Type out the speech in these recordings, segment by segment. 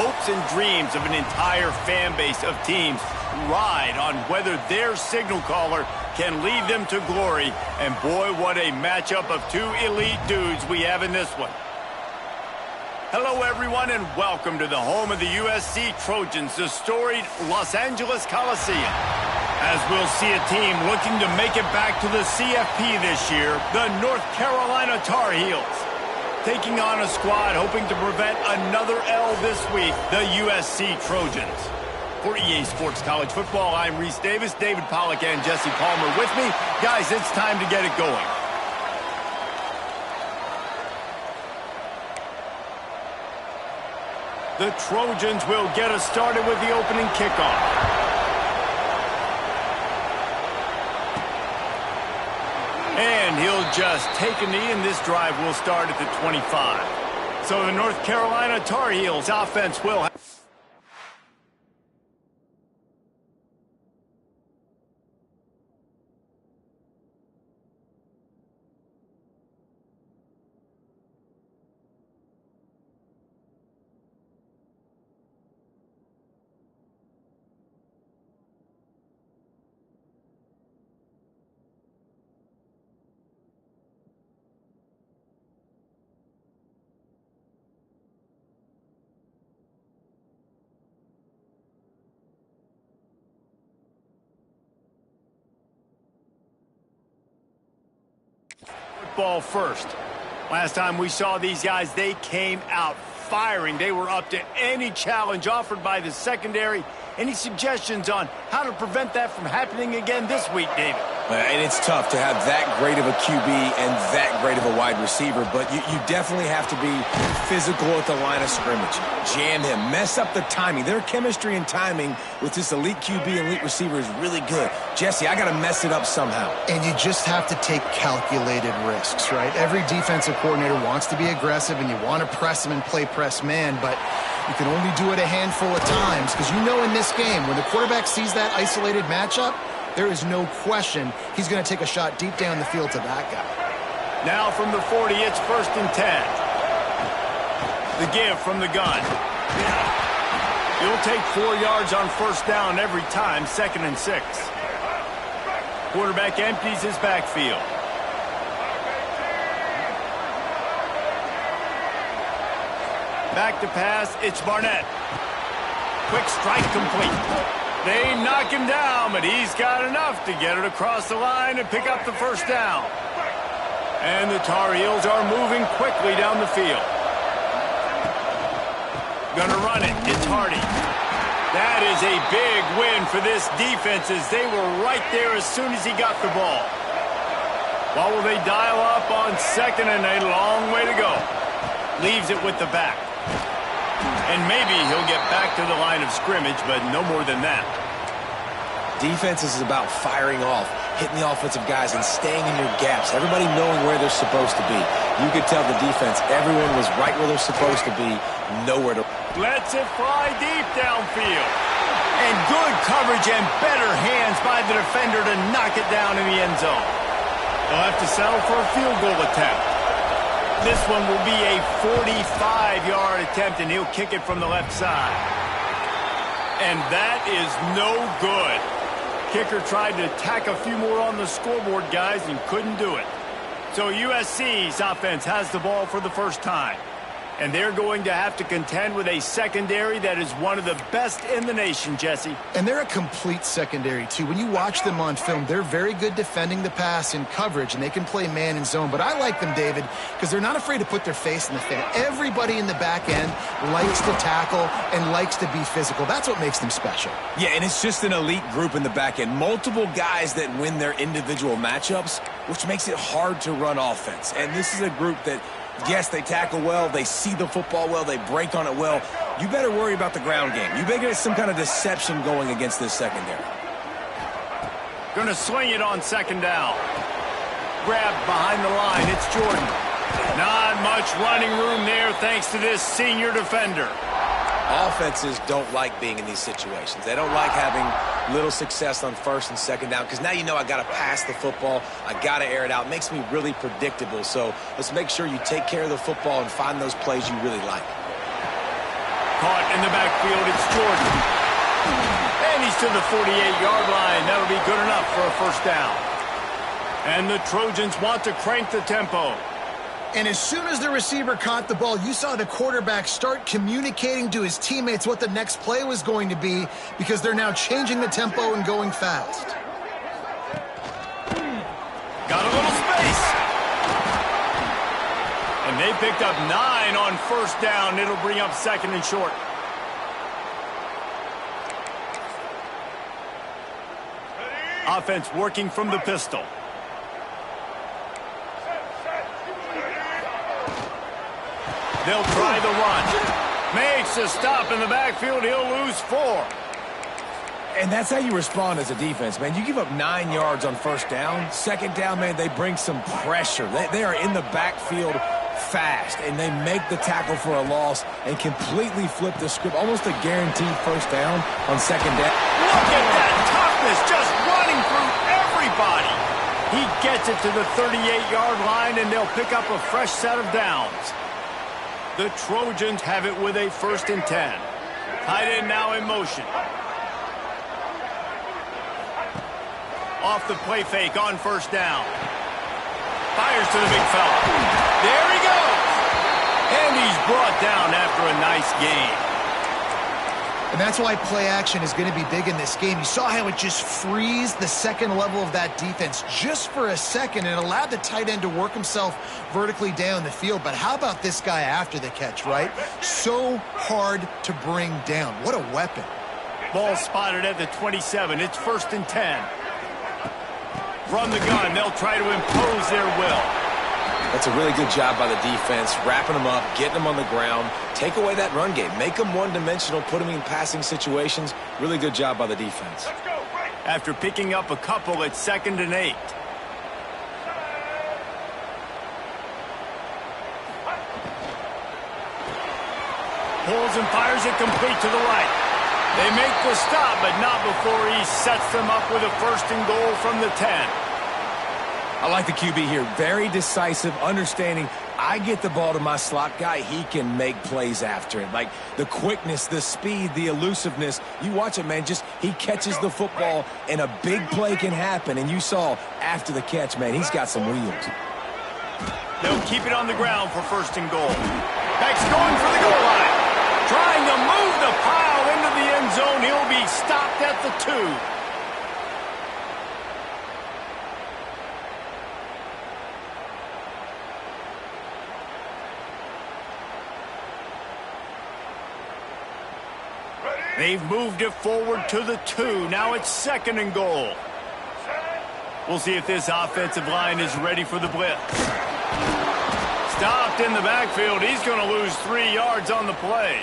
hopes and dreams of an entire fan base of teams ride on whether their signal caller can lead them to glory. And boy, what a matchup of two elite dudes we have in this one. Hello, everyone, and welcome to the home of the USC Trojans, the storied Los Angeles Coliseum. As we'll see a team looking to make it back to the CFP this year, the North Carolina Tar Heels. Taking on a squad hoping to prevent another L this week, the USC Trojans. For EA Sports College Football, I'm Reese Davis, David Pollack, and Jesse Palmer with me. Guys, it's time to get it going. The Trojans will get us started with the opening kickoff. And he'll just take a knee, and this drive will start at the 25. So the North Carolina Tar Heels offense will have... Ball first. Last time we saw these guys, they came out firing. They were up to any challenge offered by the secondary. Any suggestions on how to prevent that from happening again this week, David? And it's tough to have that great of a QB and that great of a wide receiver, but you definitely have to be physical at the line of scrimmage. Jam him, mess up the timing. Their chemistry and timing with this elite QB and elite receiver is really good. Jesse, I got to mess it up somehow. And you just have to take calculated risks, right? Every defensive coordinator wants to be aggressive, and you want to press him and play press man, but you can only do it a handful of times because you know in this game, when the quarterback sees that isolated matchup, there is no question he's going to take a shot deep down the field to that guy. Now from the 40, it's 1st and 10. The give from the gun. He'll take 4 yards on 1st down every time, 2nd and 6. Quarterback empties his backfield. Back to pass, it's Barnett. Quick strike complete. They knock him down, but he's got enough to get it across the line and pick up the 1st down. And the Tar Heels are moving quickly down the field. Gonna run it. It's Hardy. That is a big win for this defense as they were right there as soon as he got the ball. What will they dial up on 2nd and a long way to go? Leaves it with the back. And maybe he'll get back to the line of scrimmage, but no more than that. Defense is about firing off, hitting the offensive guys, and staying in your gaps. Everybody knowing where they're supposed to be. You could tell the defense, everyone was right where they're supposed to be, nowhere to... Lets it fly deep downfield. And good coverage and better hands by the defender to knock it down in the end zone. They'll have to settle for a field goal attempt. This one will be a 45-yard attempt, and he'll kick it from the left side. And that is no good. Kicker tried to tack a few more on the scoreboard, guys, and couldn't do it. So USC's offense has the ball for the first time. And they're going to have to contend with a secondary that is one of the best in the nation, Jesse. And they're a complete secondary, too. When you watch them on film, they're very good defending the pass in coverage, and they can play man and zone. But I like them, David, because they're not afraid to put their face in the fan. Everybody in the back end likes to tackle and likes to be physical. That's what makes them special. Yeah, and it's just an elite group in the back end. Multiple guys that win their individual matchups, which makes it hard to run offense. And this is a group that... yes, they tackle well, they see the football well, they break on it well. You better worry about the ground game. You better get some kind of deception going against this secondary. Gonna swing it on 2nd down. Grabbed behind the line, it's Jordan. Not much running room there thanks to this senior defender. Offenses don't like being in these situations. They don't like having little success on 1st and 2nd down because now you know I got to pass the football. I got to air it out. It makes me really predictable. So let's make sure you take care of the football and find those plays you really like. caught in the backfield. It's Jordan. And he's to the 48-yard line. That'll be good enough for a first down. And the Trojans want to crank the tempo. And as soon as the receiver caught the ball, you saw the quarterback start communicating to his teammates what the next play was going to be, because they're now changing the tempo and going fast. Got a little space. And they picked up 9 on first down. It'll bring up second and short. Offense working from the pistol. They'll try the run. Makes a stop in the backfield. He'll lose 4. And that's how you respond as a defense, man. You give up 9 yards on first down. Second down, man, they bring some pressure. They are in the backfield fast, and they make the tackle for a loss and completely flip the script. Almost a guaranteed first down on second down. Look at that toughness, just running through everybody. He gets it to the 38-yard line, and they'll pick up a fresh set of downs. The Trojans have it with a 1st and 10. Tight end now in motion. Off the play fake on first down. Fires to the big fella. There he goes. And he's brought down after a nice gain. And that's why play action is going to be big in this game. You saw how it just frees the second level of that defense just for a second and allowed the tight end to work himself vertically down the field. But how about this guy after the catch, right? So hard to bring down. What a weapon. Ball spotted at the 27. It's 1st and 10. From the gun, they'll try to impose their will. That's a really good job by the defense, wrapping them up, getting them on the ground. Take away that run game. Make them one-dimensional, put them in passing situations. Really good job by the defense. After picking up a couple at 2nd and 8. Pulls and fires it complete to the right. They make the stop, but not before he sets them up with a 1st and goal from the 10. I like the QB here. Very decisive, understanding I get the ball to my slot guy, he can make plays after it. Like the quickness, the speed, the elusiveness. You watch it, man, just he catches the football and a big play can happen. And you saw after the catch, man, he's got some wheels. They'll keep it on the ground for 1st and goal. Beck's going for the goal line. Trying to move the pile into the end zone. He'll be stopped at the 2. They've moved it forward to the 2. Now it's 2nd and goal. We'll see if this offensive line is ready for the blitz. Stopped in the backfield. He's going to lose 3 yards on the play.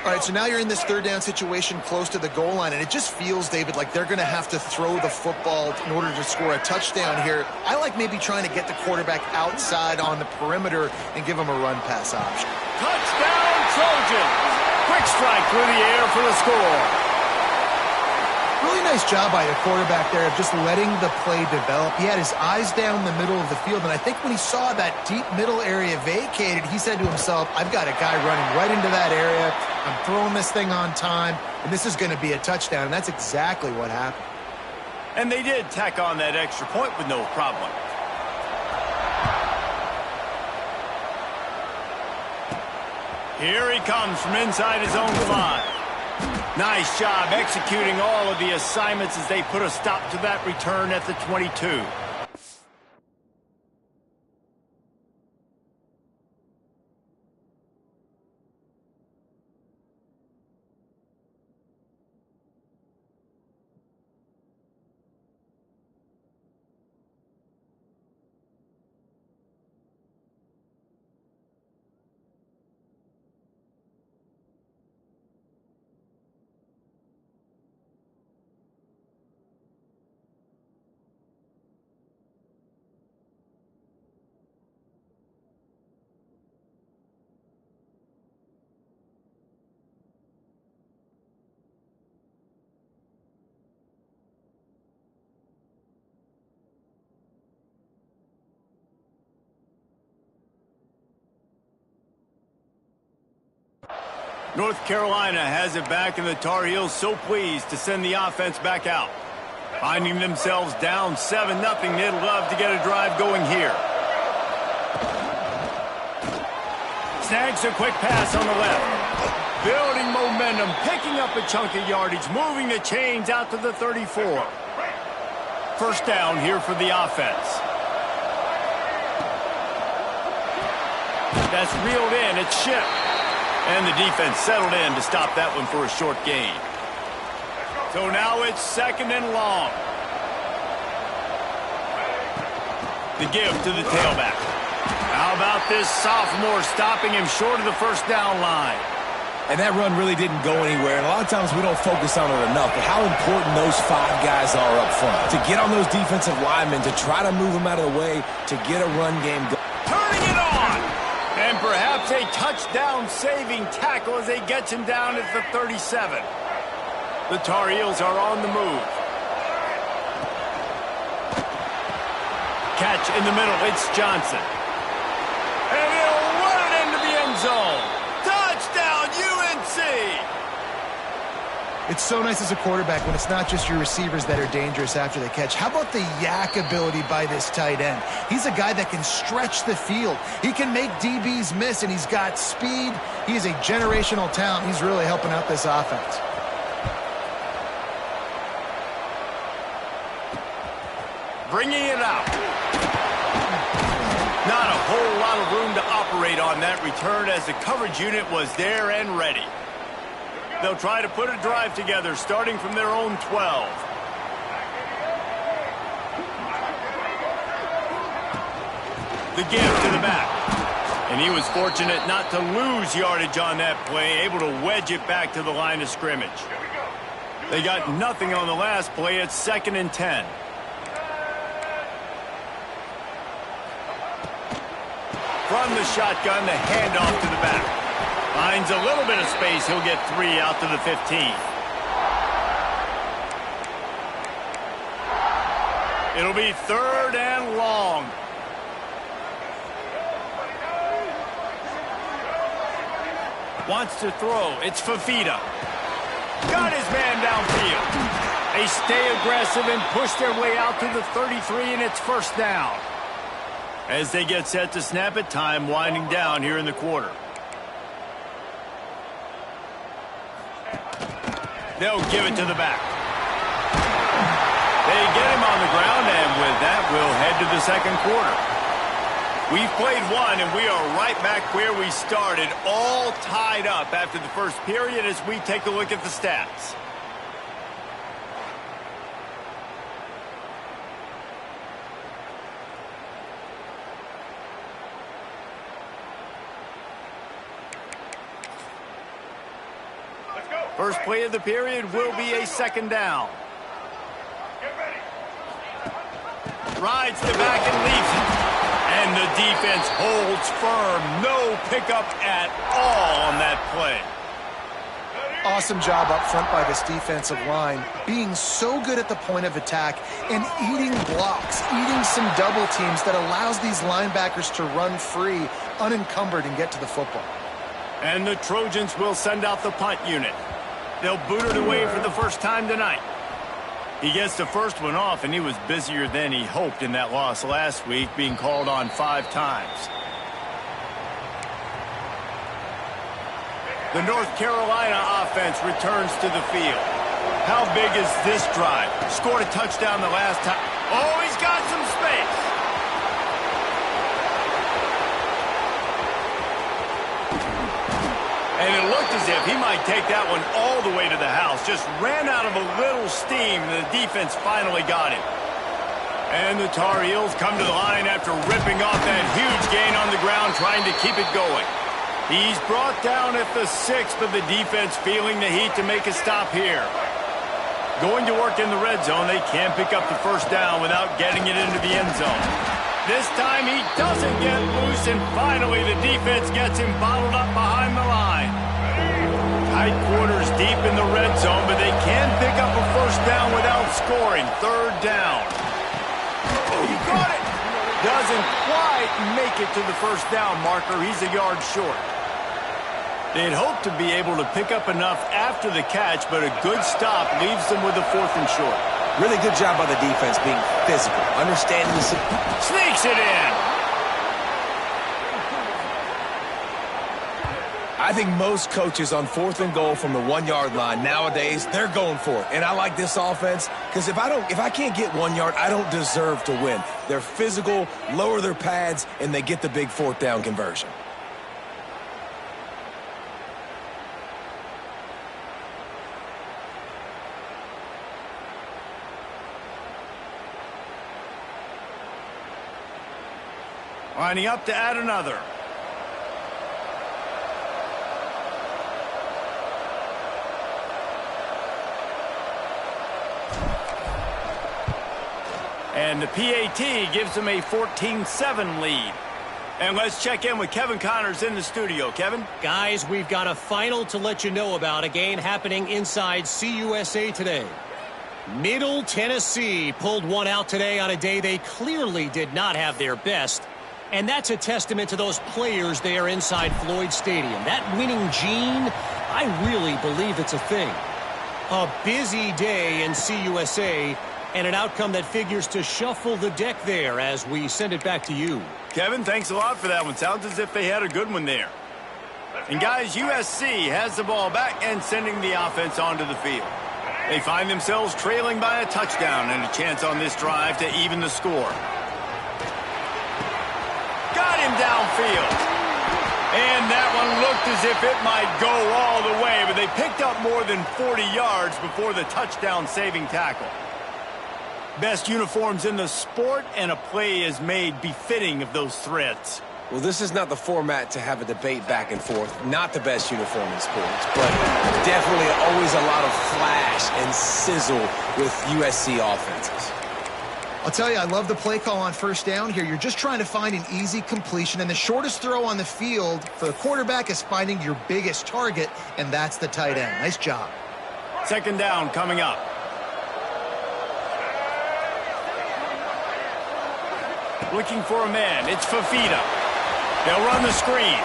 All right, so now you're in this 3rd down situation close to the goal line, and it just feels, David, like they're going to have to throw the football in order to score a touchdown here. I like maybe trying to get the quarterback outside on the perimeter and give him a run-pass option. Touchdown, Trojans! Quick strike through the air for the score. Really nice job by the quarterback there of just letting the play develop. He had his eyes down the middle of the field, and I think when he saw that deep middle area vacated, he said to himself, I've got a guy running right into that area. I'm throwing this thing on time, and this is going to be a touchdown, and that's exactly what happened. And they did tack on that extra point with no problem. Here he comes from inside his own 5. Nice job executing all of the assignments as they put a stop to that return at the 22. North Carolina has it back, and the Tar Heels so pleased to send the offense back out. Finding themselves down 7-0, they'd love to get a drive going here. Snags a quick pass on the left. Building momentum, picking up a chunk of yardage, moving the chains out to the 34. First down here for the offense. That's reeled in. It's Shipp. And the defense settled in to stop that one for a short gain. So now it's 2nd and long. The give to the tailback. How about this sophomore stopping him short of the first down line? And that run really didn't go anywhere. And a lot of times we don't focus on it enough, but how important those 5 guys are up front. To get on those defensive linemen, to try to move them out of the way, to get a run game going. Turning it on! And perhaps a touchdown-saving tackle as they get him down at the 37. The Tar Heels are on the move. Catch in the middle. It's Johnson. And he'll run it into the end zone. Touchdown, UNC! It's so nice as a quarterback when it's not just your receivers that are dangerous after the catch. How about the yak ability by this tight end? He's a guy that can stretch the field. He can make DBs miss, and he's got speed. He is a generational talent. He's really helping out this offense. Bringing it out. Not a whole lot of room to operate on that return as the coverage unit was there and ready. They'll try to put a drive together starting from their own 12. The give to the back. And he was fortunate not to lose yardage on that play, able to wedge it back to the line of scrimmage. They got nothing on the last play. It's 2nd and 10. From the shotgun, the handoff to the back. Finds a little bit of space. He'll get 3 out to the 15. It'll be 3rd and long. Wants to throw. It's Fafita. Got his man downfield. They stay aggressive and push their way out to the 33, and it's first down. As they get set to snap it, time winding down here in the quarter. They'll give it to the back. They get him on the ground, and with that, we'll head to the 2nd quarter. We've played one, and we are right back where we started, all tied up after the first period as we take a look at the stats. First play of the period will be a 2nd down. Rides the back and leaves it. And the defense holds firm. No pickup at all on that play. Awesome job up front by this defensive line, being so good at the point of attack and eating blocks, eating some double teams that allows these linebackers to run free, unencumbered, and get to the football. And the Trojans will send out the punt unit. They'll boot it away for the first time tonight. He gets the first one off, and he was busier than he hoped in that loss last week, being called on 5 times. The North Carolina offense returns to the field. How big is this drive? Scored a touchdown the last time. Oh, he's got some space. And it looked as if he might take that one all the way to the house. Just ran out of a little steam. The defense finally got him. And the Tar Heels come to the line after ripping off that huge gain on the ground, trying to keep it going. He's brought down at the 6th, but the defense feeling the heat to make a stop here. Going to work in the red zone. They can't pick up the first down without getting it into the end zone. This time he doesn't get loose, and finally the defense gets him bottled up behind the line. Tight quarters deep in the red zone, but they can pick up a first down without scoring. 3rd down. Oh, he got it. Doesn't quite make it to the first down marker. He's a yard short. They'd hope to be able to pick up enough after the catch, but a good stop leaves them with a 4th and short. Really good job by the defense being physical, understanding the... Sneaks it in. I think most coaches on 4th and goal from the 1-yard line nowadays, they're going for it. And I like this offense because if I can't get 1 yard, I don't deserve to win. They're physical, lower their pads, and they get the big 4th down conversion. Lining up to add another. And the PAT gives them a 14-7 lead. And let's check in with Kevin Connors in the studio. Kevin? Guys, we've got a final to let you know about, a game happening inside CUSA today. Middle Tennessee pulled one out today on a day they clearly did not have their best. And that's a testament to those players there inside Floyd Stadium. That winning gene, I really believe it's a thing. A busy day in CUSA, and an outcome that figures to shuffle the deck there as we send it back to you. Kevin, thanks a lot for that one. Sounds as if they had a good one there. And guys, USC has the ball back and sending the offense onto the field. They find themselves trailing by a touchdown and a chance on this drive to even the score. Got him downfield. And that one looked as if it might go all the way, but they picked up more than 40 yards before the touchdown-saving tackle. Best uniforms in the sport, and a play is made befitting of those threats. Well, this is not the format to have a debate back and forth. Not the best uniform in sports, but definitely always a lot of flash and sizzle with USC offenses. I'll tell you, I love the play call on 1st down here. You're just trying to find an easy completion, and the shortest throw on the field for the quarterback is finding your biggest target, and that's the tight end. Nice job. 2nd down coming up. Looking for a man. It's Fafita. They'll run the screen.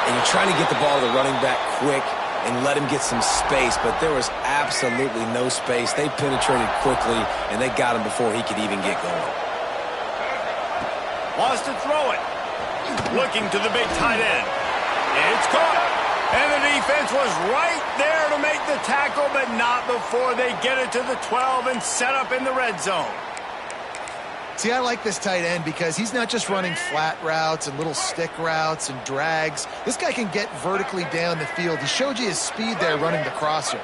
And you're trying to get the ball to the running back quick and let him get some space, but there was absolutely no space. They penetrated quickly, and they got him before he could even get going. Wants to throw it. Looking to the big tight end. It's caught. And the defense was right there to make the tackle, but not before they get it to the 12 and set up in the red zone. See, I like this tight end because he's not just running flat routes and little stick routes and drags. This guy can get vertically down the field. He showed you his speed there running the crosser.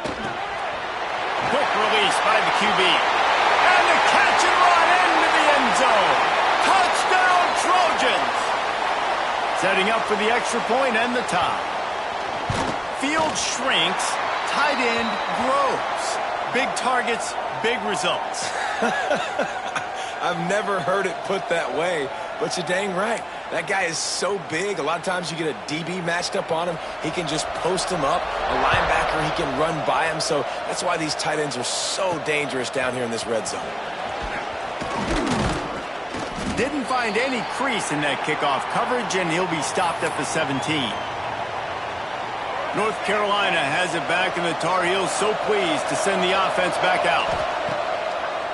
Quick release by the QB. And the catch and run into the end zone. Touchdown Trojans. Setting up for the extra point and the tie. Field shrinks, tight end grows. Big targets, big results. I've never heard it put that way, but you're dang right. That guy is so big. A lot of times you get a DB matched up on him. He can just post him up. A linebacker, he can run by him. So that's why these tight ends are so dangerous down here in this red zone. Didn't find any crease in that kickoff coverage, and he'll be stopped at the 17. North Carolina has it back, and the Tar Heels so pleased to send the offense back out.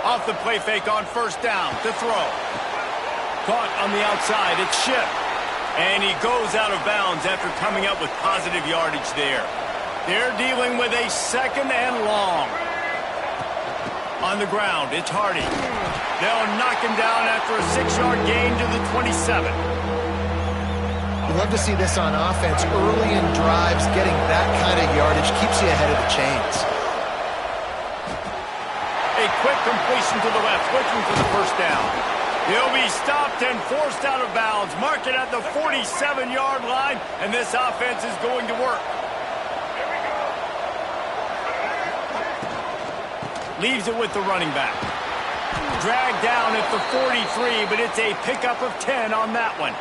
Off the play fake on 1st down to throw. Caught on the outside. It's Shipp. And he goes out of bounds after coming up with positive yardage there. They're dealing with a 2nd and long. On the ground, it's Hardy. They'll knock him down after a 6-yard gain to the 27. You love to see this on offense. Early in drives, getting that kind of yardage keeps you ahead of the chains. A quick completion to the left, looking for the 1st down. He'll be stopped and forced out of bounds. Mark it at the 47-yard line, and this offense is going to work. Leaves it with the running back. Dragged down at the 43, but it's a pickup of 10 on that one.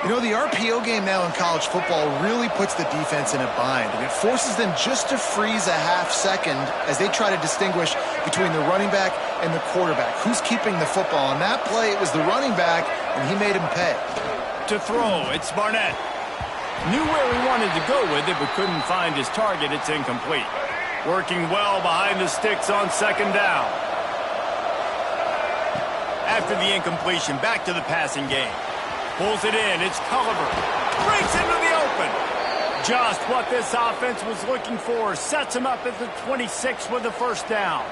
You know, the RPO game now in college football really puts the defense in a bind, and it forces them just to freeze a half-second as they try to distinguish between the running back and the quarterback. Who's keeping the football? On that play, it was the running back, and he made him pay. To throw, it's Barnett. Knew where he wanted to go with it, but couldn't find his target. It's incomplete. Working well behind the sticks on second down. After the incompletion, back to the passing game. Pulls it in, it's Culliver. Breaks into the open. Just what this offense was looking for. Sets him up at the 26 with the first down.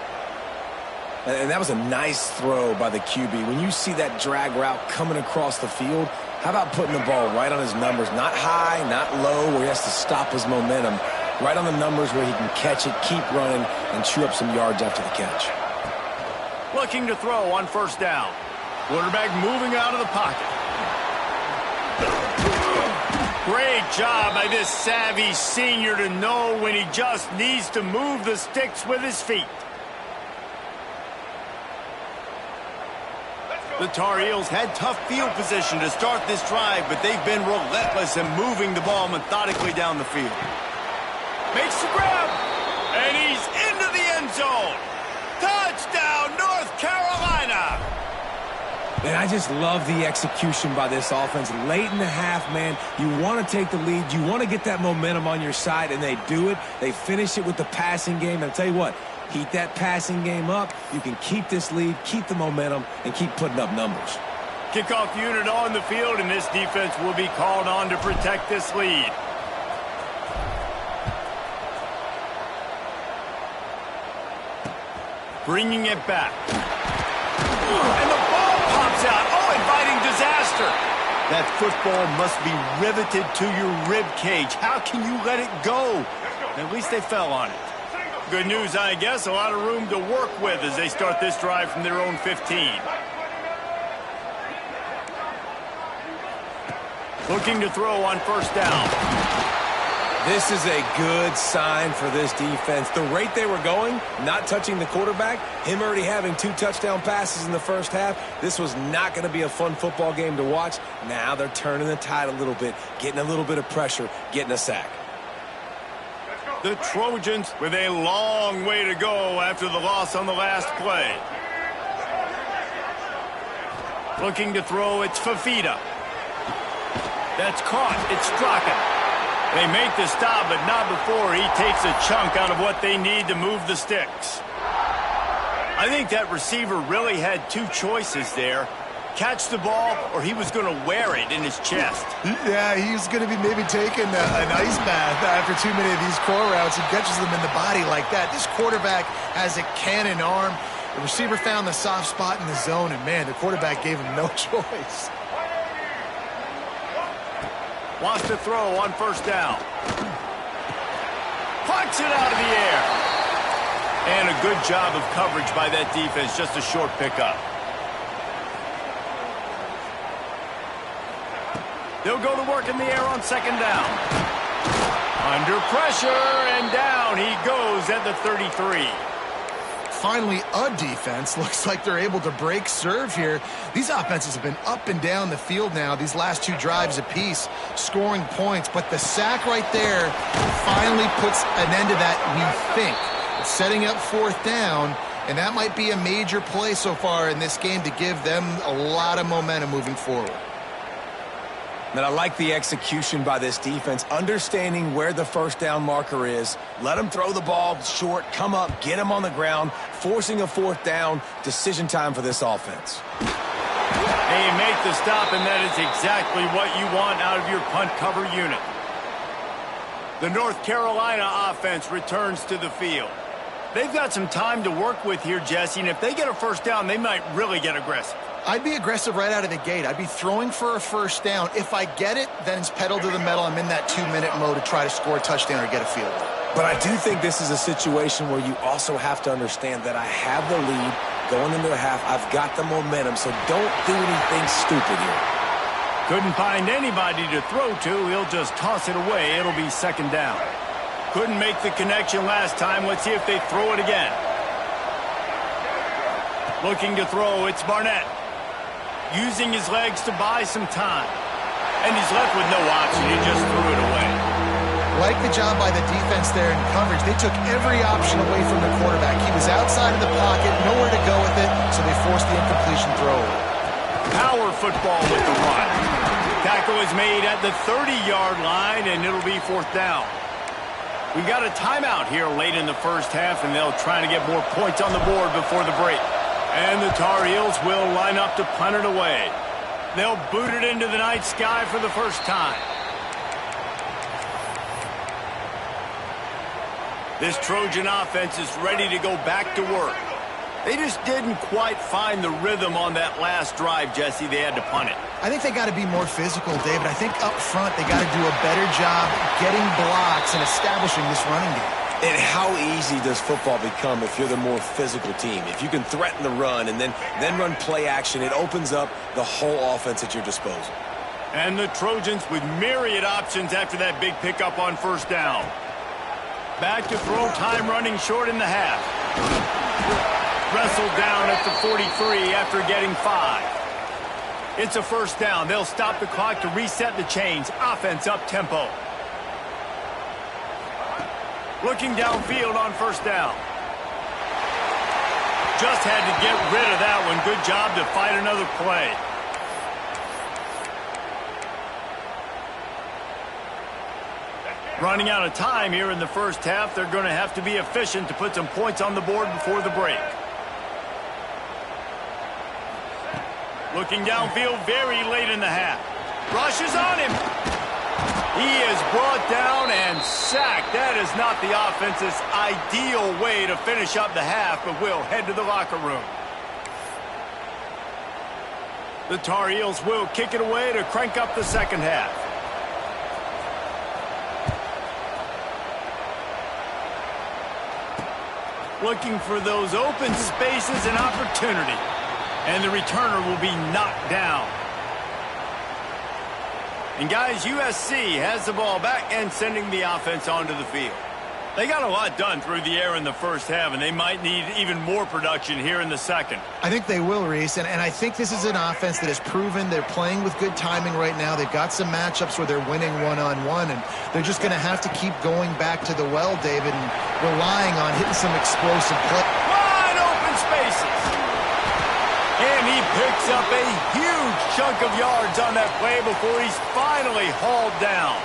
And that was a nice throw by the QB. When you see that drag route coming across the field, how about putting the ball right on his numbers? Not high, not low, where he has to stop his momentum. Right on the numbers where he can catch it, keep running, and chew up some yards after the catch. Looking to throw on first down. Quarterback moving out of the pocket. Great job by this savvy senior to know when he just needs to move the sticks with his feet. The Tar Heels had tough field position to start this drive, but they've been relentless in moving the ball methodically down the field. Makes the grab, and he's into the end zone. Touchdown, North Carolina! And I just love the execution by this offense. Late in the half, man, you want to take the lead. You want to get that momentum on your side, and they do it. They finish it with the passing game. And I'll tell you what, heat that passing game up. You can keep this lead, keep the momentum, and keep putting up numbers. Kickoff unit on the field, and this defense will be called on to protect this lead. Bringing it back. And the ball pops out. Oh, inviting disaster. That football must be riveted to your rib cage. How can you let it go? At least they fell on it. Good news, I guess. A lot of room to work with as they start this drive from their own 15. Looking to throw on first down. This is a good sign for this defense. The rate they were going, not touching the quarterback, him already having 2 touchdown passes in the first half, this was not going to be a fun football game to watch. Now they're turning the tide a little bit, getting a little bit of pressure, getting a sack. The Trojans with a long way to go after the loss on the last play. Looking to throw, it's Fafita. That's caught, it's Straka. They make the stop, but not before he takes a chunk out of what they need to move the sticks. I think that receiver really had 2 choices there. Catch the ball, or he was going to wear it in his chest. Yeah, he's going to be maybe taking an ice bath after too many of these core routes. He catches them in the body like that. This quarterback has a cannon arm. The receiver found the soft spot in the zone, and, man, the quarterback gave him no choice. Wants to throw on first down. Plucks it out of the air. And a good job of coverage by that defense. Just a short pickup. They'll go to work in the air on second down. Under pressure, and down he goes at the 33. Finally, a defense. Looks like they're able to break serve here. These offenses have been up and down the field now, these last 2 drives apiece, scoring points. But the sack right there finally puts an end to that, we think. It's setting up fourth down, and that might be a major play so far in this game to give them a lot of momentum moving forward. And I like the execution by this defense, understanding where the first down marker is. Let them throw the ball short, come up, get him on the ground, forcing a fourth down. Decision time for this offense. They make the stop, and that is exactly what you want out of your punt cover unit. The North Carolina offense returns to the field. They've got some time to work with here, Jesse, and if they get a first down, they might really get aggressive. I'd be aggressive right out of the gate. I'd be throwing for a first down. If I get it, then it's pedal to the metal. I'm in that 2-minute mode to try to score a touchdown or get a field goal. But I do think this is a situation where you also have to understand that I have the lead going into a half. I've got the momentum, so don't do anything stupid here. Couldn't find anybody to throw to. He'll just toss it away. It'll be second down. Couldn't make the connection last time. Let's see if they throw it again. Looking to throw, it's Barnett. Using his legs to buy some time. And he's left with no option. He just threw it away. Like the job by the defense there in coverage. They took every option away from the quarterback. He was outside of the pocket, nowhere to go with it, so they forced the incompletion throw. Power football with the run. Tackle is made at the 30-yard line, and it'll be 4th down. We got a timeout here late in the first half, and they'll try to get more points on the board before the break. And the Tar Heels will line up to punt it away. They'll boot it into the night sky for the first time. This Trojan offense is ready to go back to work. They just didn't quite find the rhythm on that last drive, Jesse. They had to punt it. I think they got to be more physical, David. I think up front they got to do a better job getting blocks and establishing this running game. And how easy does football become if you're the more physical team? If you can threaten the run and then run play action, it opens up the whole offense at your disposal. And the Trojans with myriad options after that big pickup on 1st down. Back to throw, time running short in the half. Wrestled down at the 43 after getting 5. It's a 1st down. They'll stop the clock to reset the chains. Offense up tempo. Looking downfield on 1st down. Just had to get rid of that one. Good job to fight another play. Running out of time here in the first half. They're going to have to be efficient to put some points on the board before the break. Looking downfield very late in the half. Rush is on him. He is brought down and sacked. That is not the offense's ideal way to finish up the half, but we'll head to the locker room. The Tar Heels will kick it away to crank up the second half. Looking for those open spaces and opportunity. And the returner will be knocked down. And guys, USC has the ball back and sending the offense onto the field. They got a lot done through the air in the first half, and they might need even more production here in the second. I think they will, Reese, and I think this is an offense that has proven they're playing with good timing right now. They've got some matchups where they're winning one-on-one, and they're just going to have to keep going back to the well, David, and relying on hitting some explosive play. Wide open spaces. And he picks up a huge chunk of yards on that play before he's finally hauled down.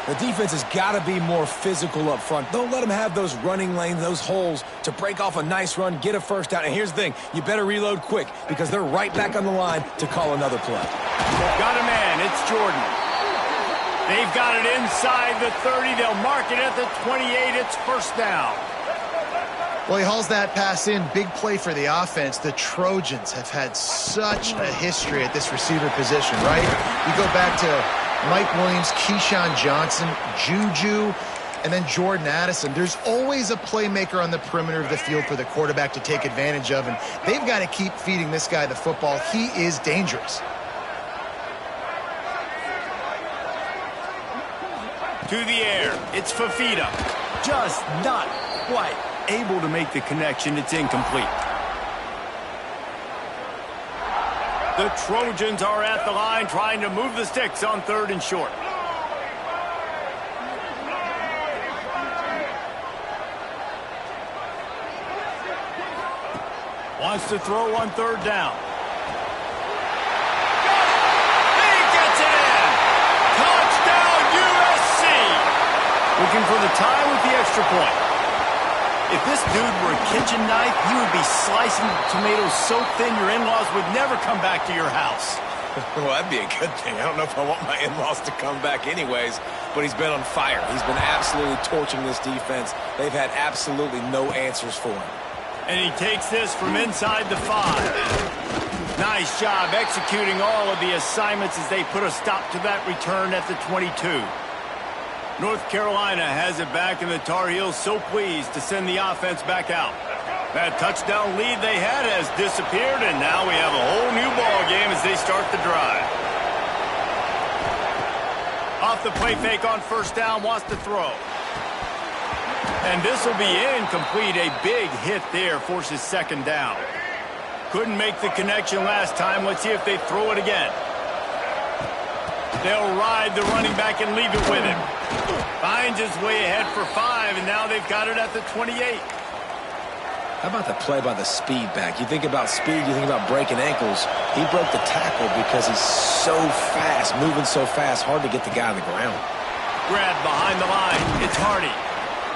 The defense has got to be more physical up front. Don't let them have those running lanes, those holes to break off a nice run, get a 1st down. And here's the thing, you better reload quick because they're right back on the line to call another play. Got a man, it's Jordan. They've got it inside the 30. They'll mark it at the 28. It's 1st down. Well, he hauls that pass in. Big play for the offense. The Trojans have had such a history at this receiver position, right? You go back to Mike Williams, Keyshawn Johnson, Juju, and then Jordan Addison. There's always a playmaker on the perimeter of the field for the quarterback to take advantage of, and they've got to keep feeding this guy the football. He is dangerous. To the air, it's Fafita. Just not quite able to make the connection. It's incomplete. The Trojans are at the line trying to move the sticks on 3rd and short. Wants to throw on 3rd down. He gets it in. Touchdown USC. Looking for the tie with the extra point. If this dude were a kitchen knife, you would be slicing tomatoes so thin your in-laws would never come back to your house. Well, that'd be a good thing. I don't know if I want my in-laws to come back anyways, but he's been on fire. He's been absolutely torching this defense. They've had absolutely no answers for him. And he takes this from inside the 5. Nice job executing all of the assignments as they put a stop to that return at the 22. North Carolina has it back, and the Tar Heels so pleased to send the offense back out. That touchdown lead they had has disappeared, and now we have a whole new ball game as they start the drive. Off the play fake on 1st down, wants to throw. And this will be incomplete. A big hit there forces 2nd down. Couldn't make the connection last time. Let's see if they throw it again. They'll ride the running back and leave it with him. Finds his way ahead for 5, and now they've got it at the 28. How about the play by the speed back? You think about speed, you think about breaking ankles. He broke the tackle because he's so fast, moving so fast, hard to get the guy on the ground. Grab behind the line. It's Hardy.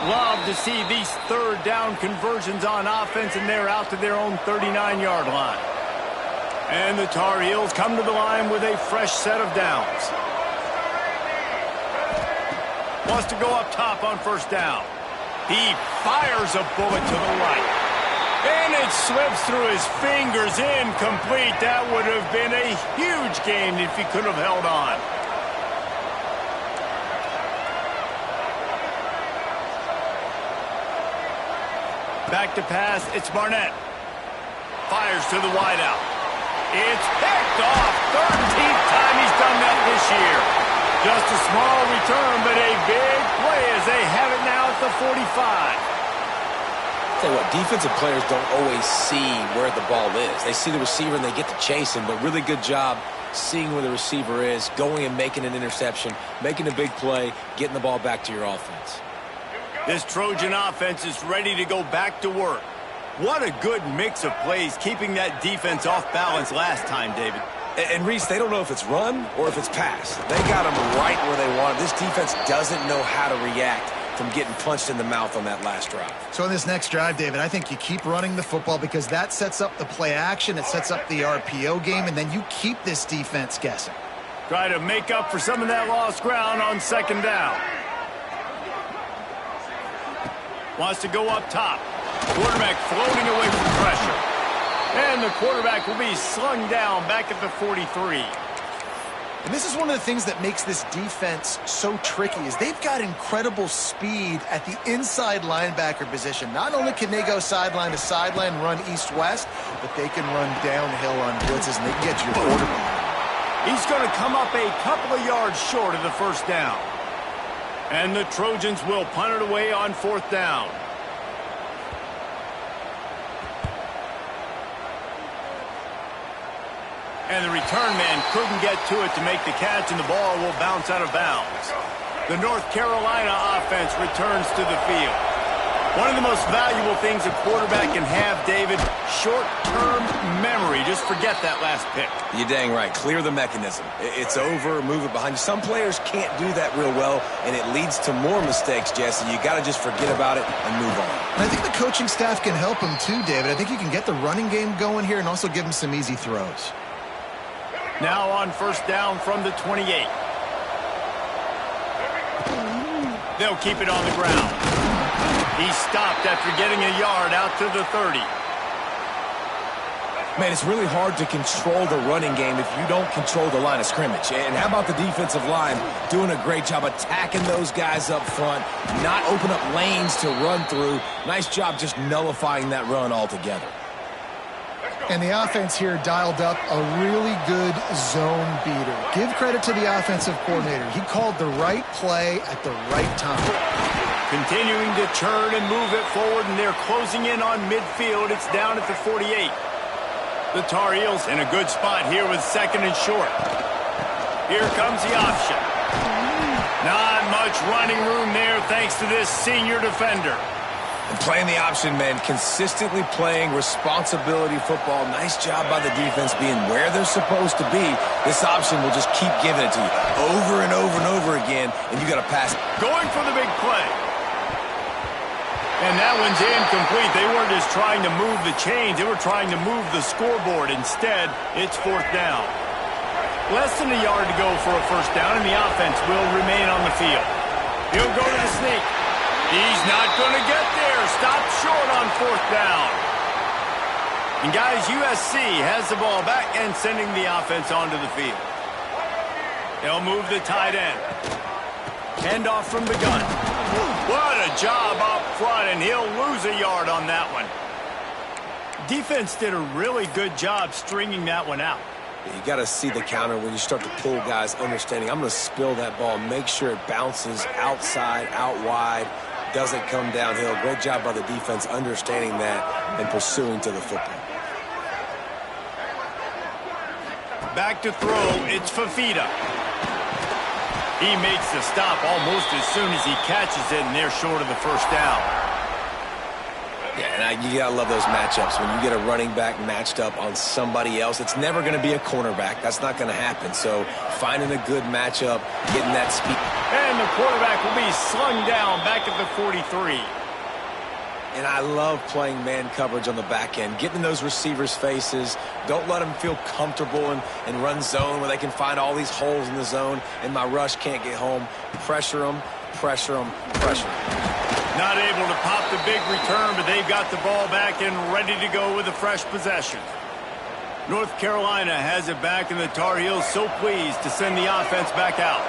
Love to see these third down conversions on offense, and they're out to their own 39-yard line. And the Tar Heels come to the line with a fresh set of downs. Wants to go up top on first down. He fires a bullet to the right. And it slips through his fingers, incomplete. That would have been a huge gain if he could have held on. Back to pass, it's Barnett. Fires to the wideout. It's picked off. 13th time he's done that this year. Just a small return, but a big play as they have it now at the 45. Tell you what, defensive players don't always see where the ball is. They see the receiver and they get to chase him, but really good job seeing where the receiver is, going and making an interception, making a big play, getting the ball back to your offense. This Trojan offense is ready to go back to work. What a good mix of plays, keeping that defense off balance last time, David. And Reese, they don't know if it's run or if it's pass. They got them right where they want it. This defense doesn't know how to react from getting punched in the mouth on that last drive. So on this next drive, David, I think you keep running the football because that sets up the play action, it sets up the RPO game, and then you keep this defense guessing. Try to make up for some of that lost ground on second down. Wants to go up top. Quarterback floating away from pressure. And the quarterback will be slung down back at the 43. And this is one of the things that makes this defense so tricky is they've got incredible speed at the inside linebacker position. Not only can they go sideline to sideline, run east-west, but they can run downhill on blitzes, and they can get you your quarterback. He's going to come up a couple of yards short of the first down. And the Trojans will punt it away on fourth down. And the return man couldn't get to it to make the catch, and the ball will bounce out of bounds. The North Carolina offense returns to the field. One of the most valuable things a quarterback can have, David, short-term memory. Just forget that last pick. You're dang right. Clear the mechanism. It's over, move it behind you. Some players can't do that real well, and it leads to more mistakes, Jesse. You got to just forget about it and move on. And I think the coaching staff can help him too, David. I think you can get the running game going here and also give him some easy throws. Now on first down from the 28. They'll keep it on the ground. He stopped after getting a yard out to the 30. Man, it's really hard to control the running game if you don't control the line of scrimmage. And how about the defensive line doing a great job attacking those guys up front, not open up lanes to run through. Nice job just nullifying that run altogether. And the offense here dialed up a really good zone beater. Give credit to the offensive coordinator. He called the right play at the right time. Continuing to turn and move it forward, and they're closing in on midfield. It's down at the 48. The Tar Heels in a good spot here with second and short. Here comes the option. Not much running room there thanks to this senior defender. And playing the option, man, consistently playing responsibility football. Nice job by the defense being where they're supposed to be. This option will just keep giving it to you over and over and over again, and you got to pass it. Going for the big play. And that one's incomplete. They weren't just trying to move the chains. They were trying to move the scoreboard. Instead, it's fourth down. Less than a yard to go for a first down, and the offense will remain on the field. He'll go to the sneak. He's not going to get there. Stop short on fourth down. And guys, USC has the ball back and sending the offense onto the field. They'll move the tight end. Handoff from the gun. What a job up front, and he'll lose a yard on that one. Defense did a really good job stringing that one out. You got to see the counter when you start to pull guys, understanding I'm going to spill that ball, make sure it bounces outside, out wide, doesn't come downhill. Great job by the defense understanding that and pursuing to the football. Back to throw, it's Fafita. He makes the stop almost as soon as he catches it, and they're short of the first down. Yeah, and you gotta love those matchups. When you get a running back matched up on somebody else, it's never going to be a cornerback. That's not going to happen. So finding a good matchup, getting that speed. And the quarterback will be slung down back at the 43. And I love playing man coverage on the back end, getting in those receivers' faces. Don't let them feel comfortable and run zone where they can find all these holes in the zone and my rush can't get home. Pressure them, pressure them, pressure them. Not able to pop the big return, but they've got the ball back and ready to go with a fresh possession. North Carolina has it back, and the Tar Heels so pleased to send the offense back out.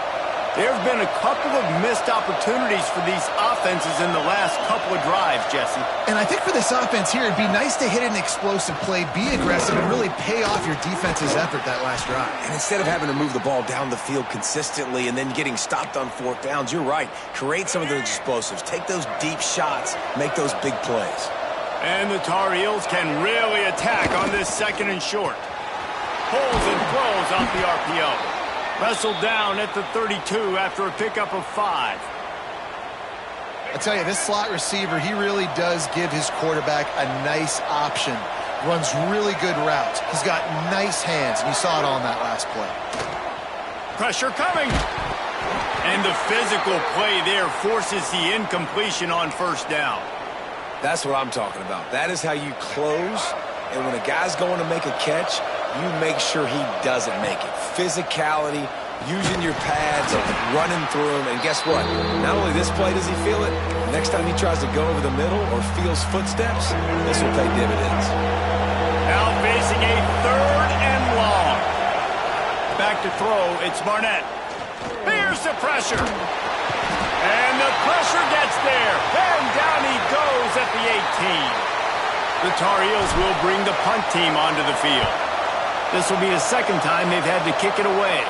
There have been a couple of missed opportunities for these offenses in the last couple of drives, Jesse. And I think for this offense here, it'd be nice to hit an explosive play, be aggressive, and really pay off your defense's effort that last drive. And instead of having to move the ball down the field consistently and then getting stopped on fourth downs, you're right. Create some of those explosives. Take those deep shots. Make those big plays. And the Tar Heels can really attack on this second and short. Pulls and throws off the RPO. Wrestled down at the 32 after a pickup of 5. I tell you, this slot receiver, he really does give his quarterback a nice option. Runs really good routes. He's got nice hands, and you saw it on that last play. Pressure coming. And the physical play there forces the incompletion on first down. That's what I'm talking about. That is how you close. And when a guy's going to make a catch, you make sure he doesn't make it. Physicality, using your pads, running through them. And guess what? Not only this play does he feel it, next time he tries to go over the middle or feels footsteps, this will pay dividends. Now facing a 3rd and long. Back to throw, it's Barnett. Here's the pressure. And the pressure gets there. And down he goes at the 18. The Tar Heels will bring the punt team onto the field. This will be the second time they've had to kick it away.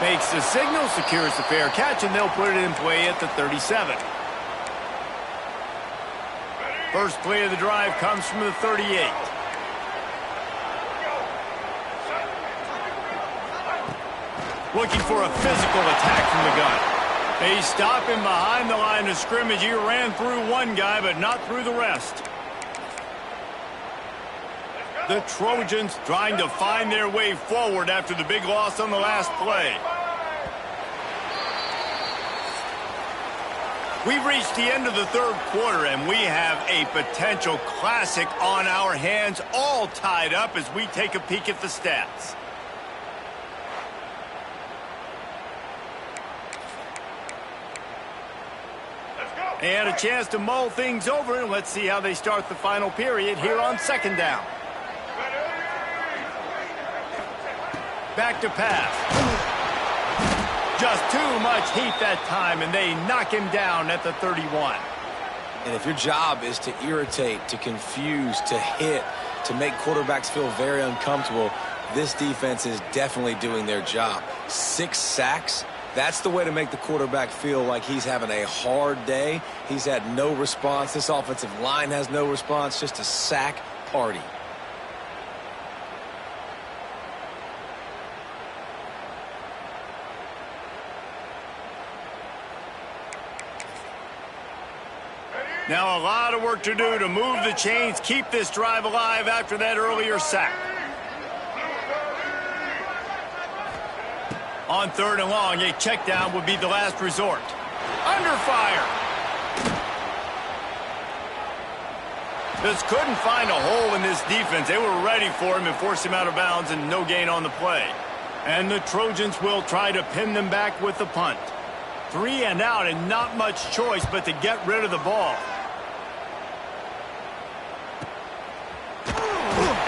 Makes the signal, secures the fair catch, and they'll put it in play at the 37. First play of the drive comes from the 38. Looking for a physical attack from the gun. They stop him behind the line of scrimmage. He ran through one guy, but not through the rest. The Trojans trying to find their way forward after the big loss on the last play. We've reached the end of the third quarter, and we have a potential classic on our hands, all tied up as we take a peek at the stats. And a chance to mull things over, and let's see how they start the final period here on second down. Back to pass. Just too much heat that time, and they knock him down at the 31. And if your job is to irritate, to confuse, to hit, to make quarterbacks feel very uncomfortable, this defense is definitely doing their job. 6 sacks, that's the way to make the quarterback feel like he's having a hard day. He's had no response. This offensive line has no response, just a sack party. Now a lot of work to do to move the chains, keep this drive alive after that earlier sack. On 3rd and long, a check down would be the last resort. Under fire. Just couldn't find a hole in this defense. They were ready for him and forced him out of bounds, and no gain on the play. And the Trojans will try to pin them back with the punt. 3 and out, and not much choice but to get rid of the ball.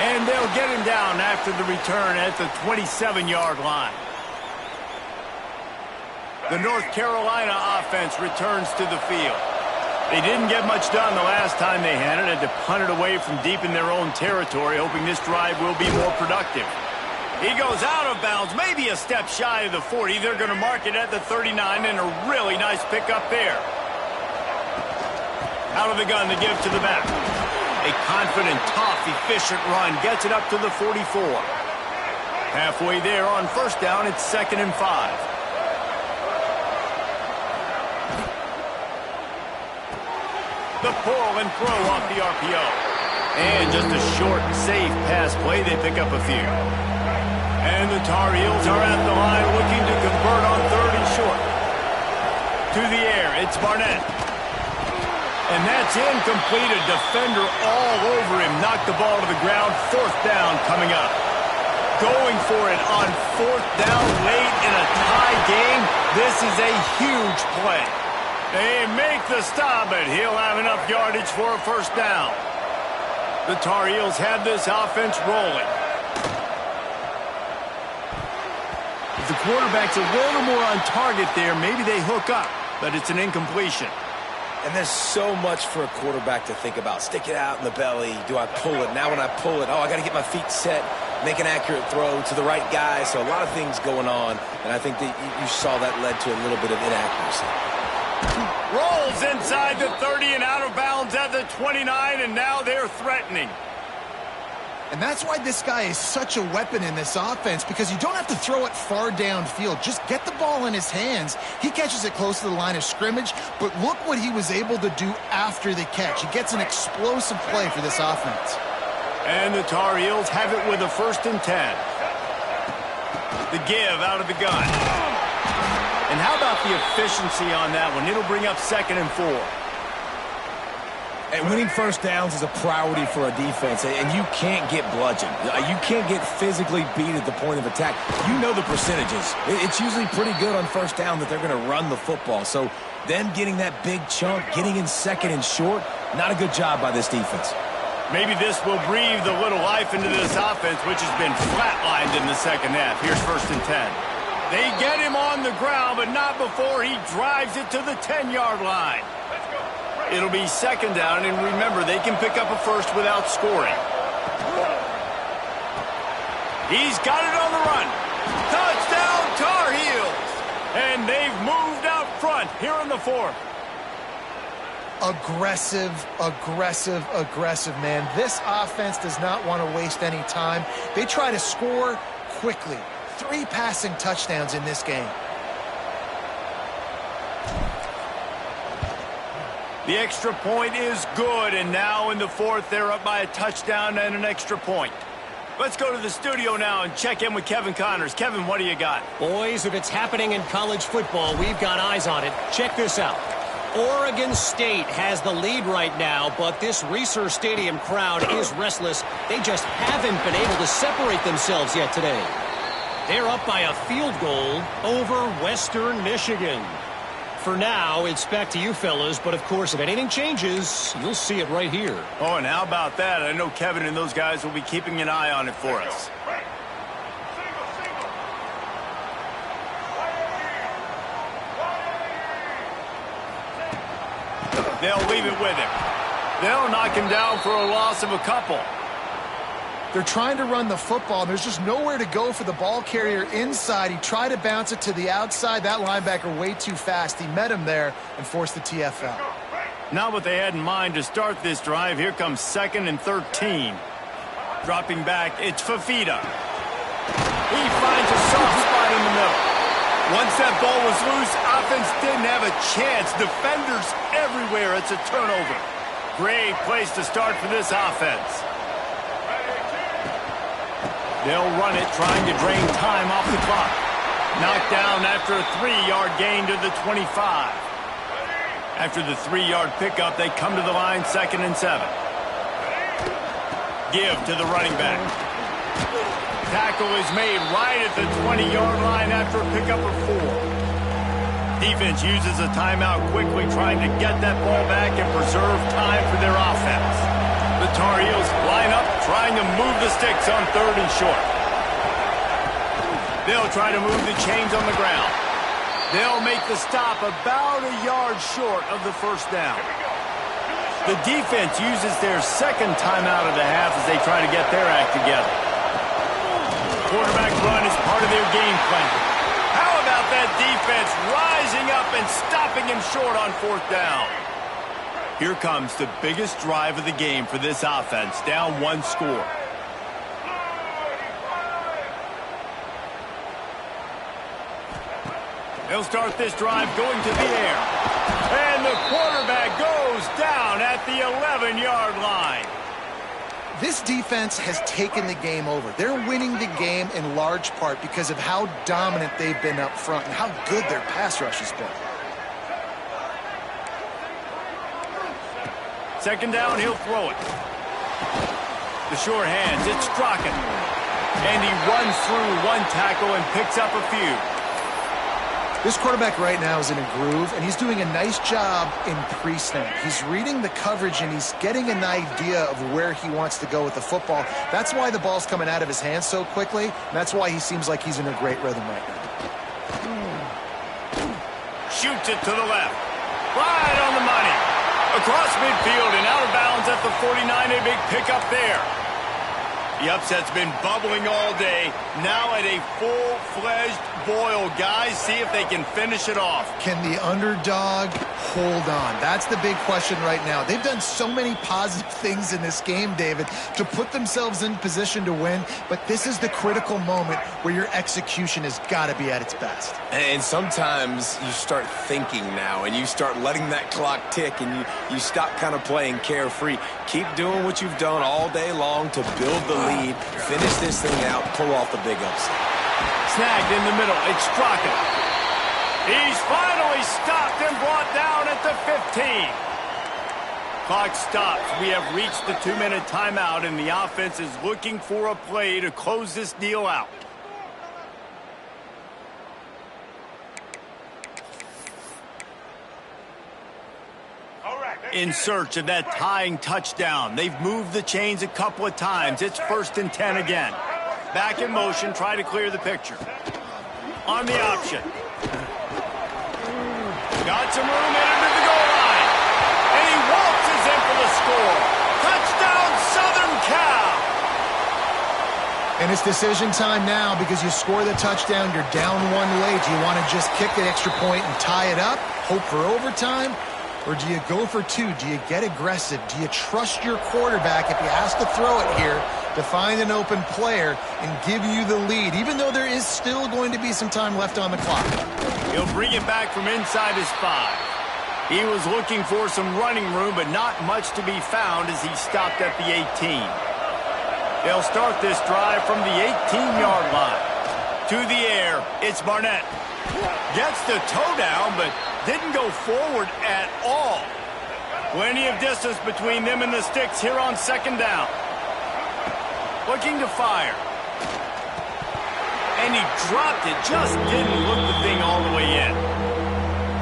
And they'll get him down after the return at the 27-yard line. The North Carolina offense returns to the field. They didn't get much done the last time they had it. Had to punt it away from deep in their own territory, hoping this drive will be more productive. He goes out of bounds, maybe a step shy of the 40. They're going to mark it at the 39, and a really nice pickup there. Out of the gun to give to the back. A confident, tough, efficient run gets it up to the 44. Halfway there on first down, it's 2nd and 5. The pull and throw off the RPO. And just a short, safe pass play. They pick up a few. And the Tar Heels are at the line looking to convert on 3rd and short. To the air, it's Barnett. And that's incomplete. A defender all over him. Knocked the ball to the ground. 4th down coming up. Going for it on 4th down late in a tie game. This is a huge play. They make the stop, but he'll have enough yardage for a 1st down. The Tar Heels have this offense rolling. If the quarterback's a little more on target there, maybe they hook up, but it's an incompletion. And there's so much for a quarterback to think about. Stick it out in the belly. Do I pull it? Now when I pull it, I got to get my feet set, make an accurate throw to the right guy. So a lot of things going on, and I think that you saw that led to a little bit of inaccuracy. Rolls inside the 30 and out of bounds at the 29, and now they're threatening. And that's why this guy is such a weapon in this offense, because you don't have to throw it far downfield. Just get the ball in his hands. He catches it close to the line of scrimmage, but look what he was able to do after the catch. He gets an explosive play for this offense. And the Tar Heels have it with a 1st and 10. The give out of the gun. And how about the efficiency on that one? It'll bring up 2nd and 4. And winning 1st downs is a priority for a defense, and you can't get bludgeoned. You can't get physically beat at the point of attack. You know the percentages. It's usually pretty good on 1st down that they're going to run the football. So them getting that big chunk, getting in 2nd and short, not a good job by this defense. Maybe this will breathe a little life into this offense, which has been flatlined in the 2nd half. Here's 1st and 10. They get him on the ground, but not before he drives it to the 10-yard line. It'll be 2nd down, and remember, they can pick up a 1st without scoring. He's got it on the run. Touchdown, Tar Heels! And they've moved out front here in the 4th. Aggressive, aggressive, aggressive, man. This offense does not want to waste any time. They try to score quickly. 3 passing touchdowns in this game. The extra point is good, and now in the 4th, they're up by a touchdown and an extra point. Let's go to the studio now and check in with Kevin Connors. Kevin, what do you got? Boys, if it's happening in college football, we've got eyes on it. Check this out. Oregon State has the lead right now, but this Reser Stadium crowd is restless. They just haven't been able to separate themselves yet today. They're up by a field goal over Western Michigan. For now, it's back to you fellas, but of course, if anything changes, you'll see it right here. Oh, and how about that? I know Kevin and those guys will be keeping an eye on it for us. They'll leave it with him. They'll knock him down for a loss of a couple. They're trying to run the football. There's just nowhere to go for the ball carrier inside. He tried to bounce it to the outside. That linebacker way too fast. He met him there and forced the TFL. Not what they had in mind to start this drive. Here comes 2nd and 13. Dropping back, it's Fafita. He finds a soft spot in the middle. Once that ball was loose, offense didn't have a chance. Defenders everywhere. It's a turnover. Great place to start for this offense. They'll run it, trying to drain time off the clock. Knocked down after a 3-yard gain to the 25. After the 3-yard pickup, they come to the line 2nd and 7. Give to the running back. Tackle is made right at the 20-yard line after a pickup of 4. Defense uses a timeout quickly, trying to get that ball back and preserve time for their offense. The Tar Heels line up, trying to move the sticks on 3rd and short. They'll try to move the chains on the ground. They'll make the stop about a yard short of the 1st down. The defense uses their 2nd timeout of the half as they try to get their act together. Quarterback run is part of their game plan. How about that defense rising up and stopping him short on 4th down? Here comes the biggest drive of the game for this offense, down 1 score. They'll start this drive going to the air. And the quarterback goes down at 7-yard line. This defense has taken the game over. They're winning the game in large part because of how dominant they've been up front and how good their pass rush has been. Second down, he'll throw it. The sure hands, it's Strachan. And he runs through one tackle and picks up a few. This quarterback right now is in a groove, and he's doing a nice job in pre-snap. He's reading the coverage, and he's getting an idea of where he wants to go with the football. That's why the ball's coming out of his hands so quickly, and that's why he seems like he's in a great rhythm right now. Shoots it to the left. Right on the money. Across midfield and out of bounds at the 49. A big pickup there. The upset's been bubbling all day. Now at a full-fledged boil. Guys, see if they can finish it off. Can the underdog hold on? That's the big question right now. They've done so many positive things in this game, David, to put themselves in position to win, but this is the critical moment where your execution has got to be at its best. And sometimes you start thinking now, and you start letting that clock tick, and you stop kind of playing carefree. Keep doing what you've done all day long to build the lead, finish this thing out, pull off the big upset. Snagged in the middle. It's Strachan. He's finally stopped and brought down at the 15. Clock stops. We have reached the 2-minute timeout, and the offense is looking for a play to close this deal out. In search of that tying touchdown. They've moved the chains a couple of times. It's 1st and 10 again. Back in motion, try to clear the picture. On the option. Got some room into the goal line. And he waltzes in for the score. Touchdown, Southern Cal. And it's decision time now because you score the touchdown, you're down one late. Do you want to just kick the extra point and tie it up, hope for overtime? Or do you go for two? Do you get aggressive? Do you trust your quarterback if he has to throw it here to find an open player and give you the lead, even though there is still going to be some time left on the clock? He'll bring it back from inside his 5. He was looking for some running room, but not much to be found as he stopped at the 18. They'll start this drive from the 18-yard line. To the air, it's Barnett. Gets the toe down, but didn't go forward at all. Plenty of distance between them and the sticks here on 2nd down. Looking to fire. And he dropped it. Just didn't look the thing all the way in.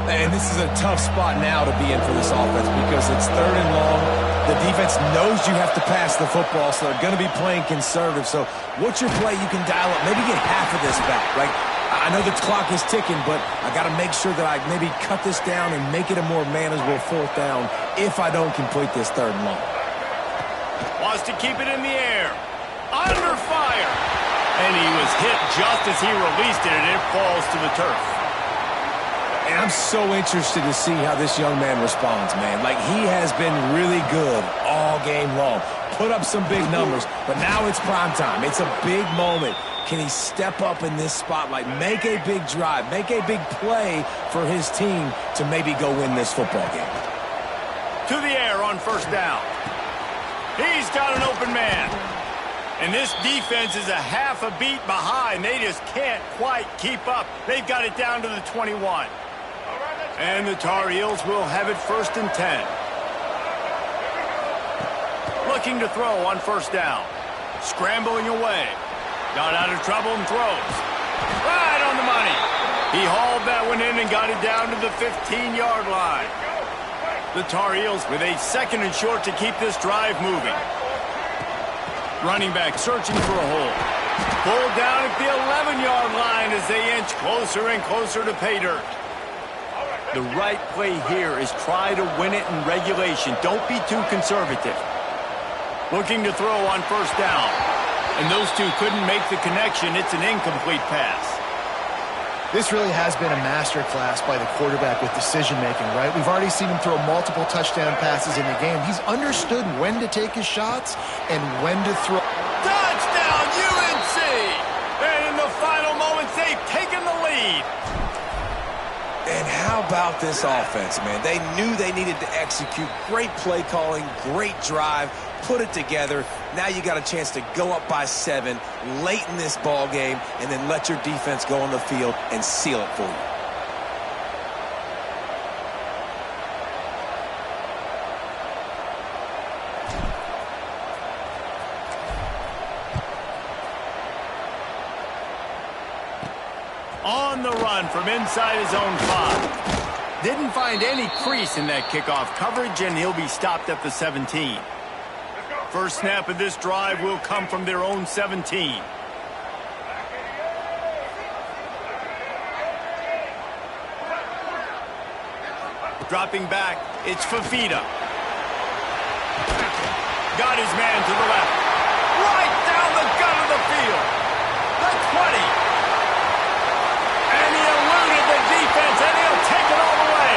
And this is a tough spot now to be in for this offense because it's 3rd and long. The defense knows you have to pass the football, so they're going to be playing conservative. So what's your play you can dial up? Maybe get half of this back, right? I know the clock is ticking, but I got to make sure that I maybe cut this down and make it a more manageable 4th down if I don't complete this 3rd and long. Wants to keep it in the air. Under fire. And he was hit just as he released it, and it falls to the turf. And I'm so interested to see how this young man responds, man. Like, he has been really good all game long. Put up some big numbers, but now it's prime time. It's a big moment. Can he step up in this spotlight, make a big drive, make a big play for his team to maybe go win this football game? To the air on 1st down. He's got an open man. And this defense is a half a beat behind. They just can't quite keep up. They've got it down to the 21. And the Tar Heels will have it 1st and 10. Looking to throw on 1st down. Scrambling away. Got out of trouble and throws. Right on the money. He hauled that one in and got it down to the 15-yard line. The Tar Heels with a 2nd and short to keep this drive moving. Running back searching for a hole. Pulled down at the 11-yard line as they inch closer and closer to pay dirt. The right play here is try to win it in regulation. Don't be too conservative. Looking to throw on 1st down. And those two couldn't make the connection. It's an incomplete pass. This really has been a masterclass by the quarterback with decision-making, right? We've already seen him throw multiple touchdown passes in the game. He's understood when to take his shots and when to throw. Touchdown, UNC! And in the final moments, they've taken the lead. And how about this offense, man? They knew they needed to execute. Great play calling, great drive, put it together. Now you got a chance to go up by 7 late in this ball game and then let your defense go on the field and seal it for you. On the run from inside his own 5. Didn't find any crease in that kickoff coverage, and he'll be stopped at the 17. First snap of this drive will come from their own 17. Dropping back, it's Fafita. Got his man to the left. Right down the gut of the field. The 20. And he eluded the defense, and he'll take it all the way.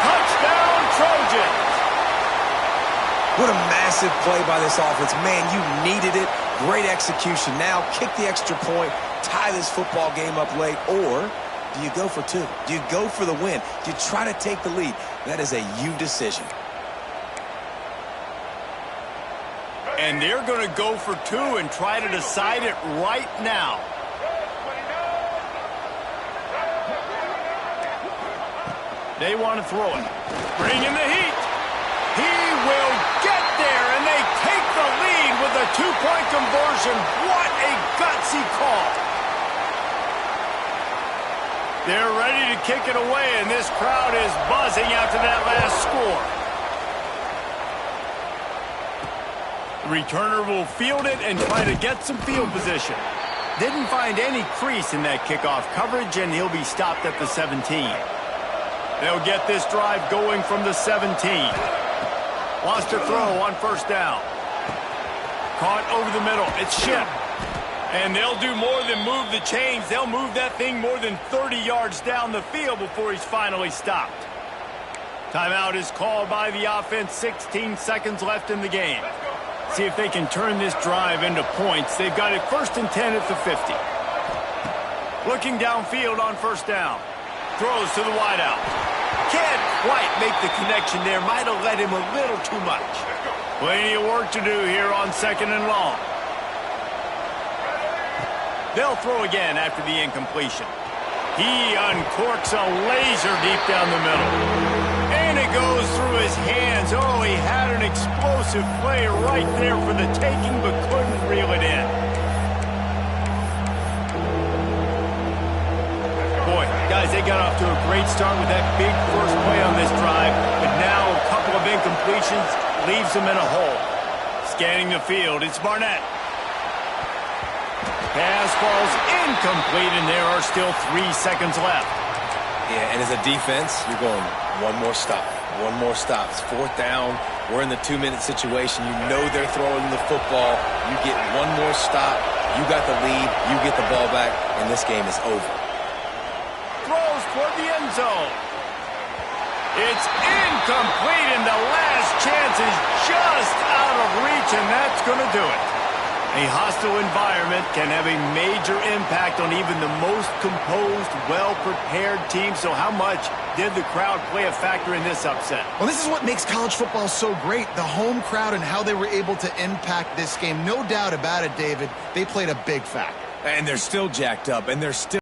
Touchdown, Trojans. What a massive play by this offense. Man, you needed it. Great execution. Now kick the extra point, tie this football game up late, or do you go for 2? Do you go for the win? Do you try to take the lead? That is a you decision. And they're going to go for 2 and try to decide it right now. They want to throw it. Bring in the heat. He will get there, and they take the lead with a 2-point conversion. What a gutsy call. They're ready to kick it away, and this crowd is buzzing after that last score. The returner will field it and try to get some field position. Didn't find any crease in that kickoff coverage, and he'll be stopped at the 17. They'll get this drive going from the 17. Wants to throw on first down. Caught over the middle. It's Shipp. And they'll do more than move the chains. They'll move that thing more than 30 yards down the field before he's finally stopped. Timeout is called by the offense. 16 seconds left in the game. See if they can turn this drive into points. They've got it 1st and 10 at the 50. Looking downfield on first down. Throws to the wideout. Can't quite make the connection there. Might have led him a little too much. Plenty of work to do here on 2nd and long. They'll throw again after the incompletion. He uncorks a laser deep down the middle. And it goes through his hands. Oh, he had an explosive play right there for the taking, but couldn't reel it in. Boy, guys, they got off to a great start with that big first play on this drive, but now a couple of incompletions leaves them in a hole. Scanning the field, it's Barnett. Pass falls incomplete, and there are still 3 seconds left. Yeah, and as a defense, you're going one more stop. One more stop. It's 4th down. We're in the 2-minute situation. You know they're throwing the football. You get one more stop. You got the lead. You get the ball back, and this game is over. Throws toward the end zone. It's incomplete, and the last chance is just out of reach, and that's going to do it. A hostile environment can have a major impact on even the most composed, well-prepared team. So how much did the crowd play a factor in this upset? Well, this is what makes college football so great, the home crowd and how they were able to impact this game. No doubt about it, David, they played a big factor. And they're still jacked up, and they're still